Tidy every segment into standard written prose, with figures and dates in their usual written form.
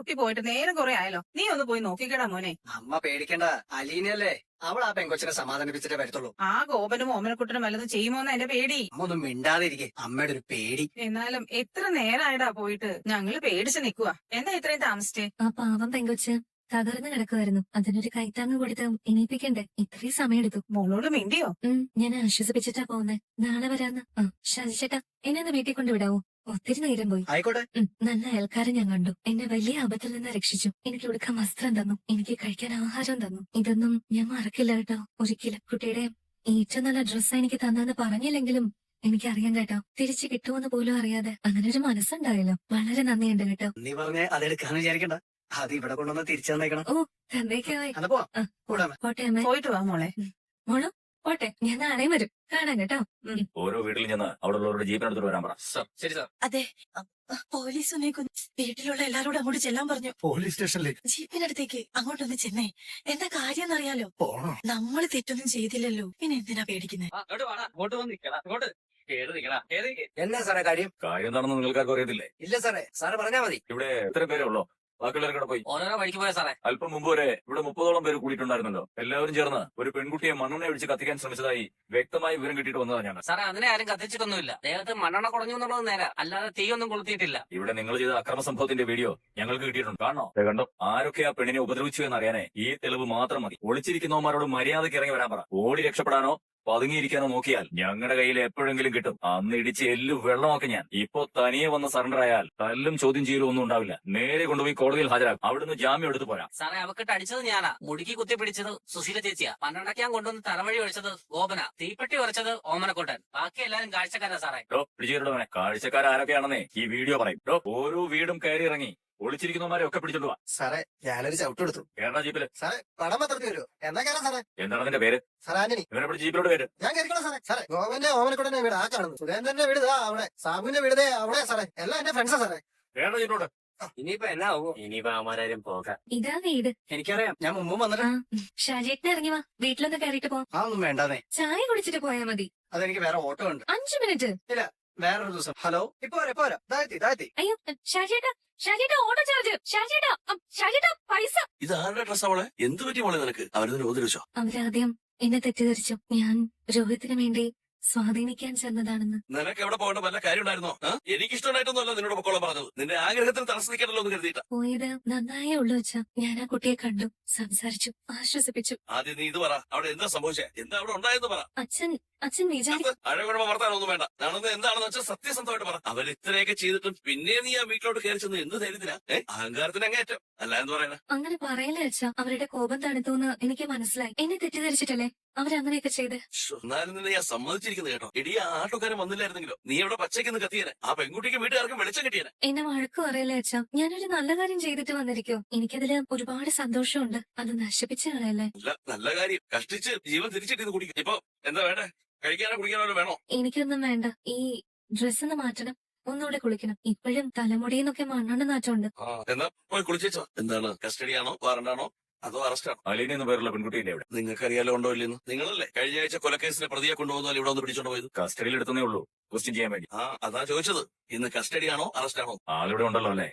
പൊട്ടി പോയിട്ട് നേരം കുറെ ആയല്ലോ. നീ ഒന്ന് പോയി നോക്കിക്കടാ മോനെ. അമ്മ പേടിക്കണ്ട, അലീനയല്ലേ. അവൾ ആ പെങ്കൊച്ചിനെ സമാധാനിപ്പിച്ചിട്ടേ വരത്തുള്ളൂ. ആ ഗോപനും ഓമനക്കുട്ടനും വല്ലതും ചെയ്യുമോന്ന് എന്റെ പേടി. അമ്മ ഒന്നും മിണ്ടാതിരിക്കെ, അമ്മയുടെ ഒരു പേടി. എന്നാലും എത്ര നേരായിടാ പോയിട്ട്. ഞങ്ങള് പേടിച്ച് നിക്കുവാ. എന്താ ഇത്രയും താമസിച്ചേ? ആ പാവം പെങ്കൊച്ച് തകർന്നു കിടക്കുമായിരുന്നു. അതിനൊരു കൈത്താങ്ങ് കൊടുത്ത് ഇനിയിപ്പിക്കണ്ടേ. ഇത്രയും സമയമെടുത്തു. മോളോട് മിണ്ടിയോ? ഞാൻ ആശ്വസിപ്പിച്ചിട്ടാ പോകുന്നേ. നാളെ വരാന്ന്. ഷാജിച്ചേട്ടാ, എന്നെ ഒന്ന് വീട്ടിൽ കൊണ്ടുവിടാവോ? ഒത്തിരി നേരം പോയി. ആയിക്കോട്ടെ. നല്ല അയൽക്കാരെ ഞാൻ കണ്ടു. എന്നെ വലിയ ആപത്തിൽ നിന്ന് രക്ഷിച്ചു. എനിക്ക് ഉടുക്കാൻ വസ്ത്രം തന്നു. എനിക്ക് കഴിക്കാൻ ആഹാരം തന്നു. ഇതൊന്നും ഞാൻ മറക്കില്ല കേട്ടോ, ഒരിക്കലും. കുട്ടിയുടെ ഏറ്റവും നല്ല ഡ്രസ്സ് എനിക്ക് തന്നെന്ന് പറഞ്ഞില്ലെങ്കിലും എനിക്കറിയാം കേട്ടോ. തിരിച്ചു കിട്ടുമെന്ന് പോലും അറിയാതെ അങ്ങനെ ഒരു മനസ്സുണ്ടായല്ലോ. വളരെ നന്ദിയുണ്ട് കേട്ടോ. നീ പറഞ്ഞ അതെടുക്കാന്ന് വിചാരിക്കണ്ട. അത് ഇവിടെ കൊണ്ടുവന്ന് തിരിച്ചു തന്നേക്കണം. ഓ തന്നേക്കായി. അല്ല പോവാം. കൂടാമേ. പോട്ടെ അമ്മേ. പോയിട്ട് വാ മോളെ. മോളോ പോട്ടെ, ഞാൻ നാളെയും വരും. കാണാം കേട്ടോ. ഓരോ വീട്ടിൽ ചെന്ന് അവിടെ ഉള്ളവരുടെ ജീപ്പിനെടുത്തിട്ട് വരാൻ പറ. ശരി സാർ. അതെ, പോലീസ് ഒന്നേ വീട്ടിലുള്ള എല്ലാരോടും അങ്ങോട്ട് ചെല്ലാൻ പറഞ്ഞു. പോലീസ് സ്റ്റേഷനിലേക്ക് ജീപ്പിനടുത്തേക്ക് അങ്ങോട്ടൊന്ന് ചെന്നേ. എന്താ കാര്യം എന്നറിയാലോ. പോണോ? നമ്മൾ തെറ്റൊന്നും ചെയ്തില്ലല്ലോ, പിന്നെ എന്തിനാ പേടിക്കുന്നത്? എന്നാ സാറേ കാര്യം? കാര്യം എന്താണെന്ന് നിങ്ങൾക്കാർക്കും അറിയത്തില്ലേ? ഇല്ല സാറേ, സാറ് പറഞ്ഞാ മതി. ഇവിടെ എത്ര പേരേ ഉള്ളോ? ബാക്കിയുള്ളവരുടെ പോയി. ഓരോരോ വഴിക്ക് പോയ സാറേ. അല്പം മുമ്പ് വരെ ഇവിടെ 30ഓളം പേര് കൂടിയിട്ടുണ്ടായിരുന്നല്ലോ. എല്ലാവരും ചേർന്ന് ഒരു പെൺകുട്ടിയെ മണ്ണെണ്ണ ഒഴിച്ച് കത്തിക്കാൻ ശ്രമിച്ചതായി വ്യക്തമായി വിവരം കിട്ടിയിട്ട് വന്നതാണ് ഞങ്ങൾ. സാറേ, അതിനെ ആരും കത്തിച്ചിട്ടൊന്നുമില്ല. ദേഹത്ത് മണ്ണെണ്ണ കുടഞ്ഞു എന്നുള്ളത് നേരെ, അല്ലാതെ തീയൊന്നും കൊളുത്തിയിട്ടില്ല. ഇവിടെ നിങ്ങൾ ചെയ്ത അക്രമ സംഭവത്തിന്റെ വീഡിയോ ഞങ്ങൾക്ക് കിട്ടിയിട്ടുണ്ട്. കാണോ? കണ്ടോ? ആരൊക്കെ ആ പെണ്ണിനെ ഉപദ്രവിച്ചു എന്നറിയാനേ ഈ തെളിവ് മാത്രം മതി. ഒളിച്ചിരിക്കുന്നവന്മാരോട് മര്യാദയ്ക്ക് ഇറങ്ങി വരാൻ പറ. ഓടി രക്ഷപ്പെടാനോ പതുങ്ങിയിരിക്കാനോ നോക്കിയാൽ ഞങ്ങളുടെ കയ്യിൽ എപ്പോഴെങ്കിലും കിട്ടും. അന്ന് ഇടിച്ച് എല്ലു വെള്ളമാക്കി ഞാൻ. ഇപ്പൊ തനിയെ വന്ന് സറണ്ടർ ആയാൽ തല്ലും ചോദ്യം ചെയ്യലും ഒന്നും ഉണ്ടാവില്ല. നേരെ കൊണ്ടുപോയി കോടതിയിൽ ഹാജരാക്കും. അവിടുന്ന് ജാമ്യം എടുത്തു പോരാ. സാറേ, അവക്കിട്ട് അടിച്ചത് ഞാനാ. മുടുക്കി കുത്തി പിടിച്ചത് സുശീല ചേച്ചിയാ. പന്ത്രണ്ടയ്ക്കാൻ കൊണ്ടുവന്ന് തലവഴി ഒഴിച്ചത് ഗോപന. തീപ്പെട്ടി ഉറച്ചത് ഓമനക്കോട്ടൻ. ബാക്കി എല്ലാരും കാഴ്ചക്കാരാ സാറേ. പിടിച്ചിട്ടുള്ളവനെ കാഴ്ചക്കാരൊക്കെയാണെന്നേ ഈ വീഡിയോ പറയും. ഓരോ വീടും കയറി ഇറങ്ങി ഒളിച്ചിരിക്കുന്നവന്മാരെ ഒക്കെ പിടിച്ചോണ്ട് പോവാ. സാറേ, ഞാനൊരു ചവിട്ടെടുത്തു. കേരള ജീപ്പില്. സാറേ, പണം പത്രത്തിൽ വരുമോ? എന്നാ കയറാം സാറേ. എന്താണ് അതിന്റെ പേര്? സാറേ, ആന്റണി. ഇവനെ പിടിച്ച് ജീപ്പിലോട്ട് വരും. ഞാൻ കയറിക്കോളാം സാറേ. സാറേ, ഗോവന്റെ ഓമനക്കുട്ടന്റെ വീട് ആ കാണുന്നു. സുരേന്ദ്രന്റെ വീട് അവിടെ, സാബുവിന്റെ വീട് അവിടെ. സാറേ, എല്ലാം എന്റെ ഫ്രണ്ട്സാ സാറേ. കേരള ജീപ്പിലോട്ട്. ഇനിയിപ്പോ എന്നാ ആവോ? ഇനിയിപ്പോ അവന്മാരും പോകാം. ഇതാ വീട്. എനിക്കറിയാം, ഞാൻ മുമ്പും വന്നിട്ട്. ഷാജിയേട്ടനെ ഇറങ്ങി വാ, വീട്ടിലൊന്ന് കയറിയിട്ട് പോ. അതൊന്നും വേണ്ടാന്നേ. ചായ കുടിച്ചിട്ട് പോയാ മതി. അതെനിക്ക് വേറെ ഓട്ടോ ഉണ്ട്. 5 മിനിറ്റ്. വേറൊരു ദിവസം. ഹലോ, ഇപ്പൊ വരാം. താഴ്ത്തി. അയ്യോ ഷാജിയേട്ടാ ഓട്ടോ ചാർജ്. ഷാജിയേട്ടാ പൈസ. ഇത് ആരുടെ ഡ്രസ് അവളെ? എന്ത് പറ്റി മോളെ നിനക്ക്? അവരതിന് ഉപദ്രവിച്ചോ? അവരാദ്യം എന്നെ തെറ്റിദ്ധരിച്ചു. ഞാൻ രോഹിത്തിന് വേണ്ടി സ്വാധീനിക്കാൻ ചെന്നതാണെന്ന്. നിനക്ക് എവിടെ പോകേണ്ട വല്ല കാര്യം ഉണ്ടായിരുന്നോ? എനിക്കിഷ്ടമായിട്ടൊന്നുമല്ല നിന്നോട് പൊക്കോളം പറഞ്ഞത്. നിന്റെ ആഗ്രഹത്തിന് തടസ്സം നിൽക്കണല്ലോ എന്ന് കരുതിയിട്ടാ. പോയത് നന്നായേ ഉള്ളൂ വെച്ചാ. ഞാൻ ആ കുട്ടിയെ കണ്ടു, സംസാരിച്ചു, ആശ്വസിപ്പിച്ചു. ആദ്യം നീ ഇത് പറ, അവിടെ എന്താ സംഭവിച്ചേ? എന്താ അവിടെ ഉണ്ടായെന്ന് പറ. അച്ഛൻ വിചാരിച്ചു. അഴകുഴമ വർത്താനൊന്നും വേണ്ട. നടന്നത് എന്താണെന്ന് വെച്ചാൽ സത്യസന്ധമായിട്ട് പറ. അവൻ ഇത്രയൊക്കെ ചെയ്തിട്ടും പിന്നെ നീ ആ വീട്ടിലോട്ട് കയറി ചെന്ന് എന്ത് ധൈര്യത്തിനാ? അഹങ്കാരത്തിന് അങ്ങേറ്റം അല്ല എന്ന് പറയണ. അങ്ങനെ പറയല്ലേ അച്ഛാ. അവരുടെ കോപം തണുത്തൂന്ന് എനിക്ക് മനസ്സിലായി. എന്നെ തെറ്റിദ്ധരിച്ചിട്ടല്ലേ അവരങ്ങനെയൊക്കെ ചെയ്ത്. എന്നാലും നിന്നെ ഞാൻ സമ്മതിച്ചിരിക്കുന്നത് കേട്ടോ. ഇടിയ ആട്ടുകാരൻ വന്നില്ലായിരുന്നെങ്കിലോ നീ അവിടെ പച്ചയ്ക്ക് കത്തിയേനെ. ആ പെൺകുട്ടിക്ക് വീട്ടുകാർക്കും വെളിച്ചം കിട്ടിയേനെ. എന്നെ വഴക്കു പറയല്ലേ അച്ഛാ. ഞാനൊരു നല്ല കാര്യം ചെയ്തിട്ട് വന്നിരിക്കോ. എനിക്കതില് ഒരുപാട് സന്തോഷമുണ്ട്. അത് നശിപ്പിച്ചു കളയല്ലേ. നല്ല കാര്യം. കഷ്ടിച്ച് ജീവൻ തിരിച്ചിട്ട് കുടിക്കും. ഇപ്പൊ എന്താ വേണ്ടേ? കഴിക്കാനോ കുടിക്കാനോ വേണോ? എനിക്കൊന്നും വേണ്ട. ഈ ഡ്രസ്സ് ഒന്ന് മാറ്റണം, ഒന്നുകൂടെ കുളിക്കണം. ഇപ്പോഴും തലമുടിയെന്നൊക്കെ മണ്ണെണ്ണ നാറ്റമുണ്ട്. എന്നാ പോയി കുളിച്ചോ. എന്താണ്, കസ്റ്റഡിയാണോ, വാറണ്ടാണോ, അതോ അറസ്റ്റാണോ? അലീന എന്ന് പേരുള്ള പെൺകുട്ടിയില്ലേ ഇവിടെ? നിങ്ങൾക്ക് അറിയാലോ ഉണ്ടോ ഇല്ലെന്ന്? നിങ്ങളല്ലേ കഴിഞ്ഞ ആഴ്ച കൊലക്കേസിലെ പ്രതിയെ കൊണ്ടുപോകുന്ന ഇവിടെ ഒന്ന് പിടിച്ചോണ്ട് പോയത്? കസ്റ്റഡിയിൽ എടുത്തേ ഉള്ളൂ, ക്വസ്റ്റ്യൻ ചെയ്യാൻ വേണ്ടി. അതാ ചോദിച്ചത്. ഇന്ന് കസ്റ്റഡിയാണോ അറസ്റ്റാണോ? ആളിവിടെ ഉണ്ടല്ലോ അല്ലേ?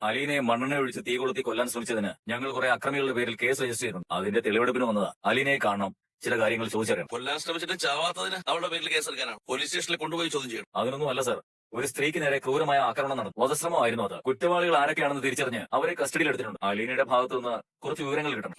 അലീനെ മണ്ണെണ്ണ ഒഴിച്ച് തീ കൊളുത്തി കൊല്ലാൻ ശ്രമിച്ചതിന് ഞങ്ങൾ കുറെ അക്രമികളുടെ പേരിൽ കേസ് രജിസ്റ്റർ ചെയ്തിട്ടുണ്ട്. അതിന്റെ തെളിവെടുപ്പിന് വന്നതാ. അലീനയെ കാണണം, ചില കാര്യങ്ങൾ ചോദിച്ചറിയാം. കൊല്ലാൻ ശ്രമിച്ചിട്ട് ചാവാത്തതിന് അവളുടെ പേരിൽ കേസെടുക്കാനാണ്. പോലീസ് സ്റ്റേഷനിൽ കൊണ്ടുപോയി ചോദ്യം ചെയ്യണം. അതിനൊന്നും അല്ല സർ. ഒരു സ്ത്രീക്ക് നേരെ ക്രൂരമായ ആക്രമണം നടന്നു. വധശ്രമമായിരുന്നു അത്. കുറ്റവാളികൾ ആരൊക്കെയാണെന്ന് തിരിച്ചറിഞ്ഞ് അവരെ കസ്റ്റഡിയിൽ എടുത്തിട്ടുണ്ട്. അലീനയുടെ ഭാഗത്തു നിന്ന് കുറച്ച് വിവരങ്ങൾ കിട്ടണം.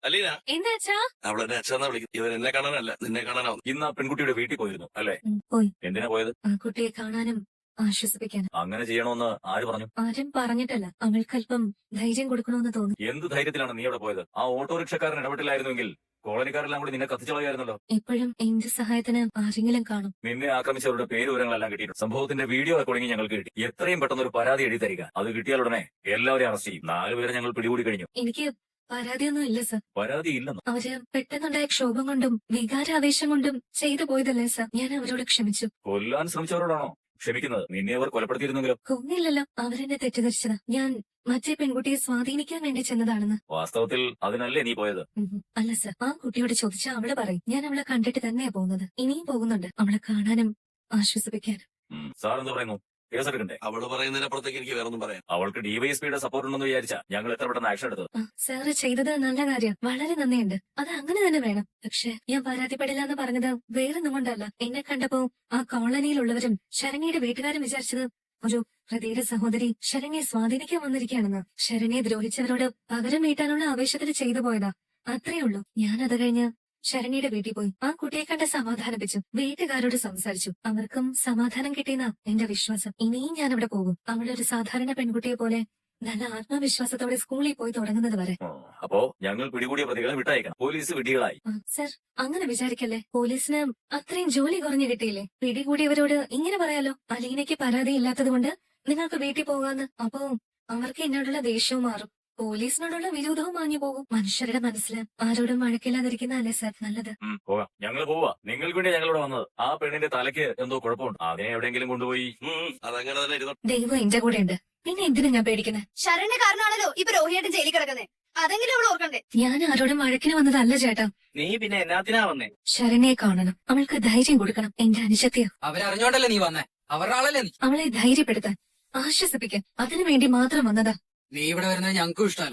അലീന, എന്താ അച്ഛാ? അവളെന്നെ അച്ഛനാ വിളിക്കും. ഇവൻ എന്നെ കാണാനല്ല, നിന്നെ കാണാനാവും. ഇന്ന് ആ പെൺകുട്ടിയുടെ വീട്ടിൽ പോയിരുന്നു അല്ലേ? പോയി. എന്തിനാ പോയത്? ആ കുട്ടിയെ കാണാനും ആശ്വസിപ്പിക്കാനും. അങ്ങനെ ചെയ്യണമെന്ന് ആര് പറഞ്ഞു? ആരും പറഞ്ഞിട്ടല്ല. അവൾക്കല്പം ധൈര്യം കൊടുക്കണമെന്ന് തോന്നി. എന്ത് ധൈര്യത്തിലാണ് നീ അവിടെ പോയത്? ആ ഓട്ടോറിക്ഷക്കാരൻ ഇടപെട്ടില്ലായിരുന്നെങ്കിൽ കോളനിക്കാരെല്ലാം കൂടി നിന്നെ കത്തിച്ചളയായിരുന്നല്ലോ. എപ്പോഴും എന്റെ സഹായത്തിന് ആരെങ്കിലും കാണും. നിന്നെ ആക്രമിച്ചവരുടെ പേര് വിവരങ്ങളെല്ലാം കിട്ടിയിട്ടുണ്ട്. സംഭവത്തിന്റെ വീഡിയോ റെക്കോർഡിംഗ് ഞങ്ങൾക്ക് കിട്ടി. എത്രയും പെട്ടെന്ന് ഒരു പരാതി എഴുതി തരിക. അത് കിട്ടിയാൽ ഉടനെ എല്ലാവരെയും അറസ്റ്റ് ചെയ്യും. 4 പേരെ ഞങ്ങൾ പിടികൂടി കഴിഞ്ഞു. എനിക്ക് പരാതിയൊന്നും ഇല്ല സർ. പരാതി ഇല്ലെന്നോ? അവര് പെട്ടെന്നുണ്ടായ ക്ഷോഭം കൊണ്ടും വികാരാവേശം കൊണ്ടും ചെയ്തു പോയതല്ലേ സർ. ഞാൻ അവരോട് ക്ഷമിച്ചു. കൊല്ലാൻ ശ്രമിച്ചവരോടാണോ ക്ഷമിക്കുന്നത്? നിന്നെ അവർ കൊലപ്പെടുത്തിയിരുന്നെങ്കിലോ? കൊന്നില്ലല്ലോ. അവരെന്നെ തെറ്റിദ്ധരിച്ചതാ. ഞാൻ മറ്റേ പെൺകുട്ടിയെ സ്വാധീനിക്കാൻ വേണ്ടി ചെന്നതാണെന്ന്. വാസ്തവത്തിൽ അതിനല്ലേ നീ പോയത്? അല്ല സർ. ആ കുട്ടിയോട് ചോദിച്ചാൽ അവള് പറയും. ഞാൻ അവളെ കണ്ടിട്ട് തന്നെയാ പോകുന്നത്. ഇനിയും പോകുന്നുണ്ട്, അവളെ കാണാനും ആശ്വസിപ്പിക്കാനും. സാർ എന്ത് പറയുന്നു? കേസെടുക്കണ്ടേ? അവള് പറയുന്നതിനപ്പുറത്തേക്ക് എനിക്ക് വേറൊന്നും പറയാം. അവൾക്ക് ഡിവൈഎസ്പിയുടെ സപ്പോർട്ട് ഉണ്ടെന്ന് വിചാരിച്ചാ ഞങ്ങൾ എത്ര പെട്ടെന്ന് ആക്ഷൻ എടുത്തത്. സാറ് ചെയ്തത് നല്ല കാര്യം, വളരെ നന്ദിയുണ്ട്. അത് അങ്ങനെ തന്നെ വേണം. പക്ഷെ ഞാൻ പരാതിപ്പെടില്ല എന്ന് പറഞ്ഞത് വേറൊന്നും കൊണ്ടല്ല. എന്നെ കണ്ടപ്പോ ആ കോളനിയിലുള്ളവരും ശരണ്യയുടെ വീട്ടുകാരും വിചാരിച്ചത് ഒരു പ്രതിയുടെ സഹോദരി ശരണ്യെ സ്വാധീനിക്കാൻ വന്നിരിക്കുകയാണെന്ന്. ശരണ്യെ ദ്രോഹിച്ചവരോട് പകരം വീട്ടാനുള്ള ആവേശത്തിൽ ചെയ്തു പോയതാ, അത്രേ ഉള്ളൂ. ഞാൻ അത് കഴിഞ്ഞ് ശരണ്യയുടെ വീട്ടിൽ പോയി ആ കുട്ടിയെ കണ്ട് സമാധാനിപ്പിച്ചു. വീട്ടുകാരോട് സംസാരിച്ചു. അവർക്കും സമാധാനം കിട്ടിയെന്നാ എന്റെ വിശ്വാസം. ഇനിയും ഞാൻ അവിടെ പോകും. അവളൊരു സാധാരണ പെൺകുട്ടിയെ പോലെ നല്ല ആത്മവിശ്വാസത്തോടെ സ്കൂളിൽ പോയി തുടങ്ങുന്നത് വരെ. അപ്പോ ഞങ്ങൾ പിടികൂടിയ പ്രതികളെ വിട്ടയക്കണം. പോലീസ് വിഡ്ഢികളായി. സർ, അങ്ങനെ വിചാരിക്കല്ലേ. പോലീസിന് അത്രയും ജോലി കുറഞ്ഞു കിട്ടിയില്ലേ? പിടികൂടിയവരോട് ഇങ്ങനെ പറയാലോ, അലീനയ്ക്ക് പരാതി ഇല്ലാത്തത് കൊണ്ട് നിങ്ങൾക്ക് വീട്ടിൽ പോകാന്ന്. അപ്പോ അവർക്ക് എന്നോടുള്ള ദേഷ്യവും മാറും, പോലീസിനോടുള്ള വിരോധവും മാഞ്ഞു പോകും. മനുഷ്യരുടെ മനസ്സിൽ ആരോടും വഴക്കില്ലാതിരിക്കുന്നതല്ലേ സർ നല്ലത്. പോകാം, ഞങ്ങൾ പോവാ. നിങ്ങൾക്ക് വേണ്ടി ഞങ്ങളിവിടെ വന്നത്. ആ പെണ്ണിന്റെ തലയ്ക്ക് എന്തോ കുഴപ്പമുണ്ട്. അതിനെ എവിടെയെങ്കിലും കൊണ്ടുപോയി. അതങ്ങനെ തന്നെ ഇരുന്നു. ദൈവം എന്റെ കൂടെ ഉണ്ട്, പിന്നെ എന്തിനാ ഞാൻ പേടിക്കുന്നത്? ശരണ്യ കാരണമാണല്ലോ ഇപ്പൊ രോഹിയായിട്ട് ജയിലിൽ കിടക്കുന്നത്. അതെങ്കിലും അവൾ ഓർക്കണ്ടേ? ഞാൻ ആരോടും വഴക്കിന് വന്നതല്ല ചേട്ടാ. നീ പിന്നെ എന്നാത്തിനാ വന്നേ? ശരണ്യെ കാണണം, അവൾക്ക് ധൈര്യം കൊടുക്കണം. എന്റെ അനുശക്തിയോ അവരറിഞ്ഞോണ്ടല്ലേ നീ വന്നേ? അവരുടെ ആളല്ലേ നീ? അവളെ ധൈര്യപ്പെടുത്താൻ, ആശ്വസിപ്പിക്കാൻ, അതിനുവേണ്ടി മാത്രം വന്നതാ. നീ ഇവിടെ വരുന്നത് ഞങ്ങൾക്കും ഇഷ്ടമല്ല.